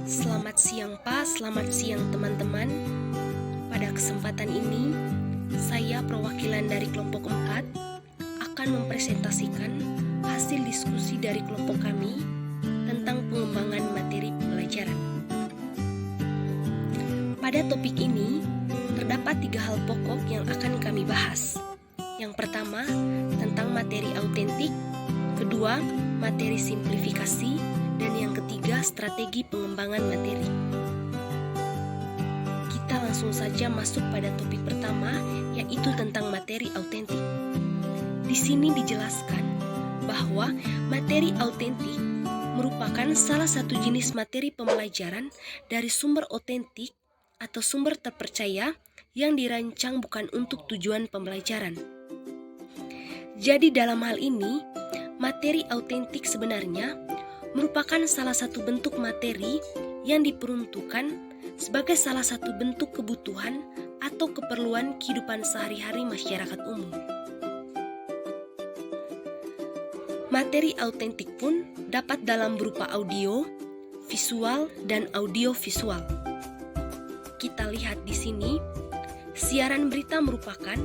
Selamat siang Pak, selamat siang teman-teman. Pada kesempatan ini, saya perwakilan dari kelompok 4 akan mempresentasikan hasil diskusi dari kelompok kami tentang pengembangan materi pembelajaran. Pada topik ini, terdapat 3 hal pokok yang akan kami bahas. Yang pertama, tentang materi autentik. Kedua, materi simplifikasi. Dan yang ketiga, strategi pengembangan materi. Kita langsung saja masuk pada topik pertama, yaitu tentang materi autentik. Di sini dijelaskan bahwa materi autentik merupakan salah satu jenis materi pembelajaran dari sumber otentik atau sumber terpercaya yang dirancang bukan untuk tujuan pembelajaran. Jadi dalam hal ini, materi autentik sebenarnya merupakan salah satu bentuk materi yang diperuntukkan sebagai salah satu bentuk kebutuhan atau keperluan kehidupan sehari-hari masyarakat umum. Materi autentik pun dapat dalam berupa audio, visual, dan audio-visual. Kita lihat di sini, siaran berita merupakan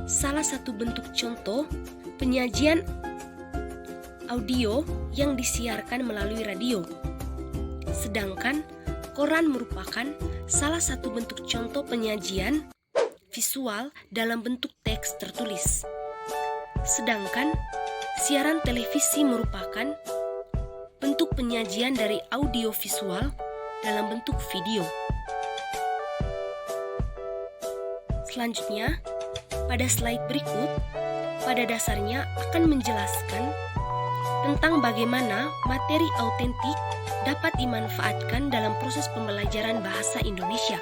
salah satu bentuk contoh penyajian audio yang disiarkan melalui radio. Sedangkan koran merupakan salah satu bentuk contoh penyajian visual dalam bentuk teks tertulis. Sedangkan siaran televisi merupakan bentuk penyajian dari audio visual dalam bentuk video. Selanjutnya, pada slide berikut, pada dasarnya akan menjelaskan tentang bagaimana materi autentik dapat dimanfaatkan dalam proses pembelajaran bahasa Indonesia.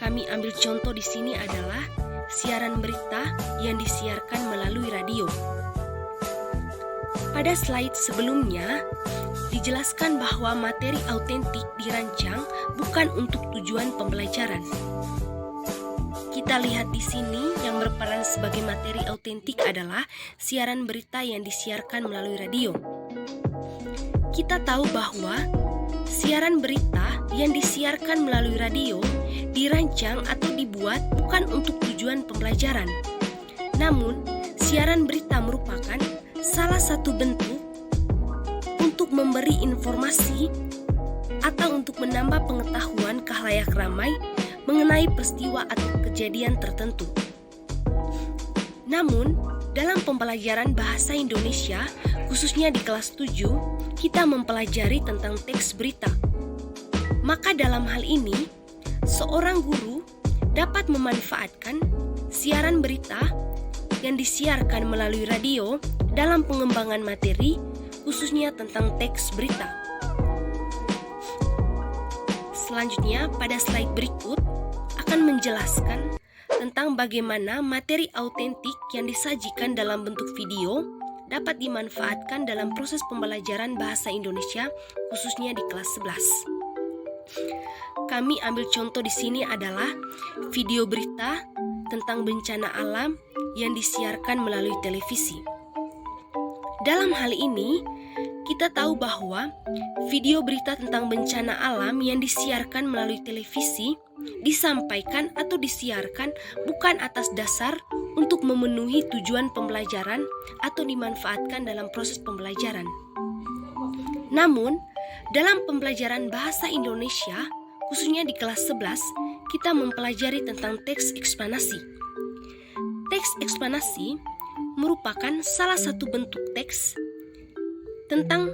Kami ambil contoh di sini adalah siaran berita yang disiarkan melalui radio. Pada slide sebelumnya, dijelaskan bahwa materi autentik dirancang bukan untuk tujuan pembelajaran. Kita lihat di sini yang berperan sebagai materi autentik adalah siaran berita yang disiarkan melalui radio. Kita tahu bahwa siaran berita yang disiarkan melalui radio dirancang atau dibuat bukan untuk tujuan pembelajaran. Namun, siaran berita merupakan salah satu bentuk untuk memberi informasi atau untuk menambah pengetahuan khalayak ramai mengenai peristiwa atau kejadian tertentu. Namun, dalam pembelajaran bahasa Indonesia, khususnya di kelas 7, kita mempelajari tentang teks berita. Maka dalam hal ini, seorang guru dapat memanfaatkan siaran berita yang disiarkan melalui radio dalam pengembangan materi, khususnya tentang teks berita. Selanjutnya, pada slide berikut akan menjelaskan tentang bagaimana materi autentik yang disajikan dalam bentuk video dapat dimanfaatkan dalam proses pembelajaran bahasa Indonesia, khususnya di kelas 11. Kami ambil contoh di sini adalah video berita tentang bencana alam yang disiarkan melalui televisi. Dalam hal ini, kita tahu bahwa video berita tentang bencana alam yang disiarkan melalui televisi disampaikan atau disiarkan bukan atas dasar untuk memenuhi tujuan pembelajaran atau dimanfaatkan dalam proses pembelajaran. Namun, dalam pembelajaran bahasa Indonesia, khususnya di kelas 11, kita mempelajari tentang teks eksplanasi. Teks eksplanasi merupakan salah satu bentuk teks tentang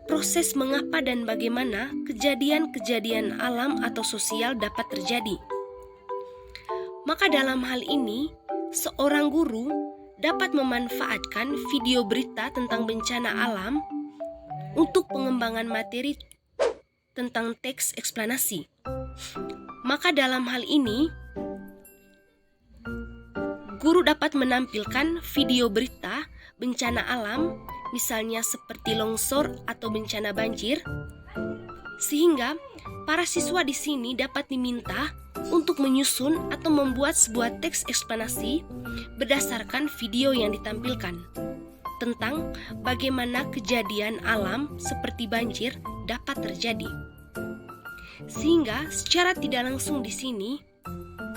proses mengapa dan bagaimana kejadian-kejadian alam atau sosial dapat terjadi. Maka dalam hal ini, seorang guru dapat memanfaatkan video berita tentang bencana alam untuk pengembangan materi tentang teks eksplanasi. Maka dalam hal ini, guru dapat menampilkan video berita bencana alam, misalnya seperti longsor atau bencana banjir, sehingga para siswa di sini dapat diminta untuk menyusun atau membuat sebuah teks eksplanasi berdasarkan video yang ditampilkan. tentang bagaimana kejadian alam seperti banjir dapat terjadi. Sehingga secara tidak langsung di sini,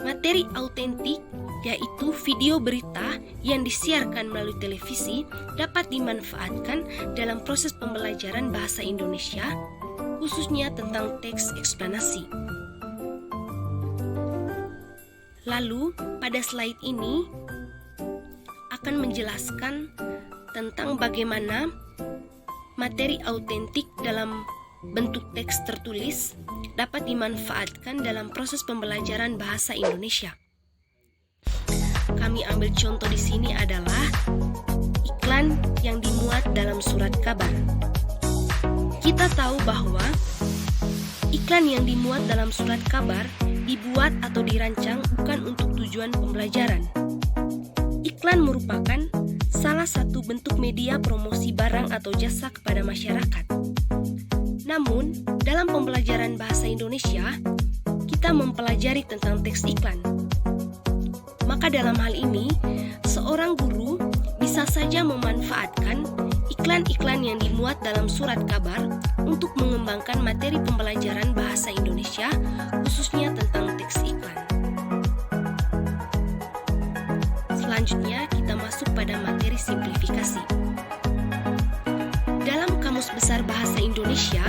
materi autentik yaitu video berita yang disiarkan melalui televisi dapat dimanfaatkan dalam proses pembelajaran bahasa Indonesia, khususnya tentang teks eksplanasi. Lalu, pada slide ini akan menjelaskan tentang bagaimana materi autentik dalam bentuk teks tertulis dapat dimanfaatkan dalam proses pembelajaran bahasa Indonesia. Kami ambil contoh di sini adalah iklan yang dimuat dalam surat kabar. Kita tahu bahwa iklan yang dimuat dalam surat kabar dibuat atau dirancang bukan untuk tujuan pembelajaran. Iklan merupakan salah satu bentuk media promosi barang atau jasa kepada masyarakat. Namun, dalam pembelajaran bahasa Indonesia, kita mempelajari tentang teks iklan. Maka dalam hal ini, seorang guru bisa saja memanfaatkan iklan-iklan yang dimuat dalam surat kabar untuk mengembangkan materi pembelajaran bahasa Indonesia, khususnya tentang teks iklan. Selanjutnya, kita masuk pada materi simplifikasi. Dalam Kamus Besar Bahasa Indonesia,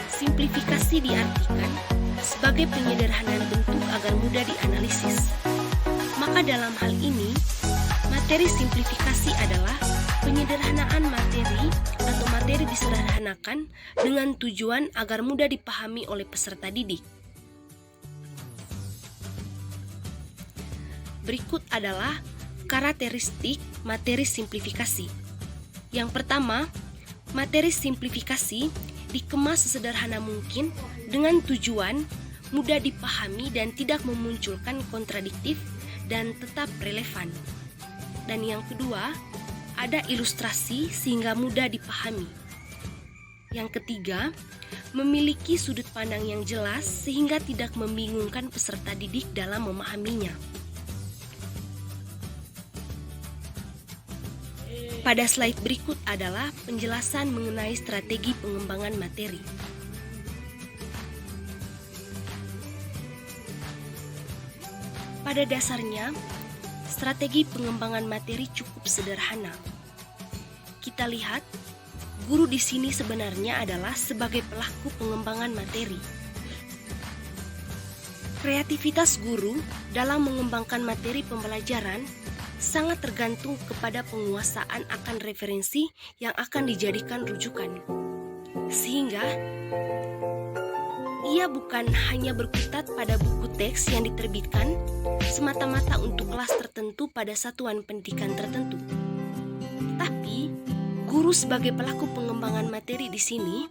simplifikasi diartikan sebagai penyederhanaan bentuk agar mudah dianalisis. Maka dalam hal ini, materi simplifikasi adalah penyederhanaan materi atau materi disederhanakan dengan tujuan agar mudah dipahami oleh peserta didik. Berikut adalah karakteristik materi simplifikasi. Yang pertama, materi simplifikasi dikemas sesederhana mungkin dengan tujuan mudah dipahami dan tidak memunculkan kontradiktif dan tetap relevan. Dan yang kedua, ada ilustrasi sehingga mudah dipahami. Yang ketiga, memiliki sudut pandang yang jelas sehingga tidak membingungkan peserta didik dalam memahaminya. Pada slide berikut adalah penjelasan mengenai strategi pengembangan materi. Pada dasarnya, strategi pengembangan materi cukup sederhana. Kita lihat, guru di sini sebenarnya adalah sebagai pelaku pengembangan materi. Kreativitas guru dalam mengembangkan materi pembelajaran sangat tergantung kepada penguasaan akan referensi yang akan dijadikan rujukan. Sehingga, ia bukan hanya berkutat pada buku teks yang diterbitkan semata-mata untuk kelas tertentu pada satuan pendidikan tertentu. Tapi, guru sebagai pelaku pengembangan materi di sini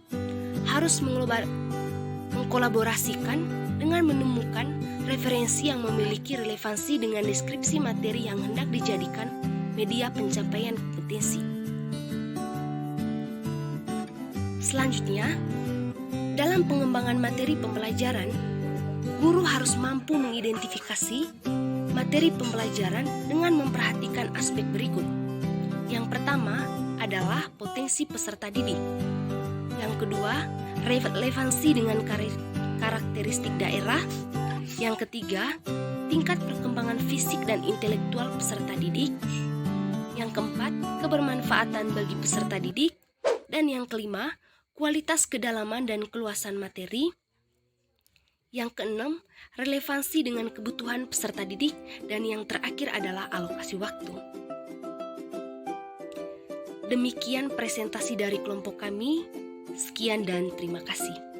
harus mengkolaborasikan dengan menemukan referensi yang memiliki relevansi dengan deskripsi materi yang hendak dijadikan media pencapaian kompetensi. Selanjutnya, dalam pengembangan materi pembelajaran, guru harus mampu mengidentifikasi materi pembelajaran dengan memperhatikan aspek berikut. Yang pertama adalah potensi peserta didik. Yang kedua, relevansi dengan karakteristik daerah. Yang ketiga, tingkat perkembangan fisik dan intelektual peserta didik. Yang keempat, kebermanfaatan bagi peserta didik. Dan yang kelima, kualitas kedalaman dan keluasan materi. Yang keenam, relevansi dengan kebutuhan peserta didik. Dan yang terakhir adalah alokasi waktu. Demikian presentasi dari kelompok kami. Sekian dan terima kasih.